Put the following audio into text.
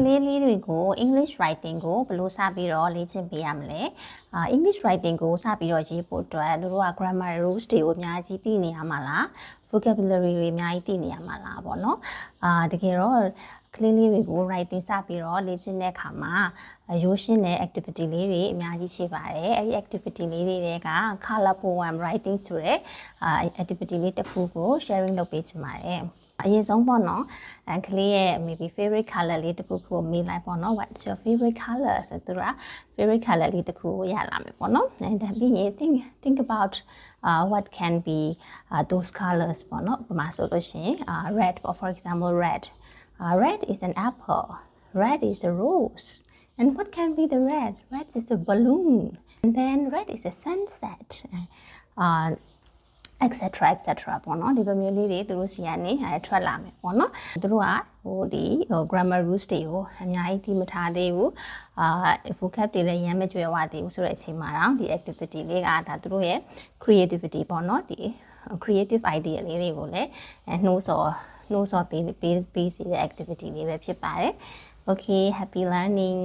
လေးလေးတွေကို English writing ကိုဘယ်လိုစပြီးတော့လေ့ကျင့်ပေးရမလဲ English writing ကိုစပြီးတော့ရေးဖို့အတွက်တို့က grammar rules တွေကိုအများကြီးသိနေရမှာလား vocabulary တွေအများကြီးသိနေရမှာလားပေါ့နော်တကယ်တော့ကလေးလေးတွေကို writing စပြီးတော့လေ့ကျင့်တဲ့အခါမှာရိုးရှင်းတဲ့ activity လေးတွေအများကြီးရှိပါတယ်အဲဒီ activity လေးတွေက color poem writing ဆိုတဲ့ activity လေးတစ်ခုကို sharing လုပ်ပေးချင်ပါတယ်အရင်ဆုံးပေါ့နော်ကလေးရဲ့ maybe favorite color လေးတစ်ခုကိုမေးလိုက်ပေါ့နော် what's your favorite color ဆိုတော့ favorite color လေးတစ်ခုကိုရလာမယ်ပေါ့နော် and then ပြီးရင် think about what can be those colors ပေါ့နော်ဥပမာဆိုလို့ရှိရင် red for example red is an apple red is a rose and what can be the red is a balloon and then red is a sunset etc ပေါ့နော်ဒီလိုမျိုးလေးတွေသူတို့စီကနေထွက်လာမယ်ပေါ့နော်သူတို့ကဒီ grammar rules တွေကိုအများကြီးသိမထားသေးဘူးvocab တွေလည်းရမ်းမကြွယ်ဝသေးဘူးဆိုတဲ့အချိန်မှာတော့ဒီ activity လေးကဒါသူတို့ရဲ့ creativity ပေါ့နော်ဒီ creative idea လေးတွေကိုလည်းနှိုးဆော်ပေးစေတဲ့ activity လေးပဲဖြစ်ပါတယ် okay happy learning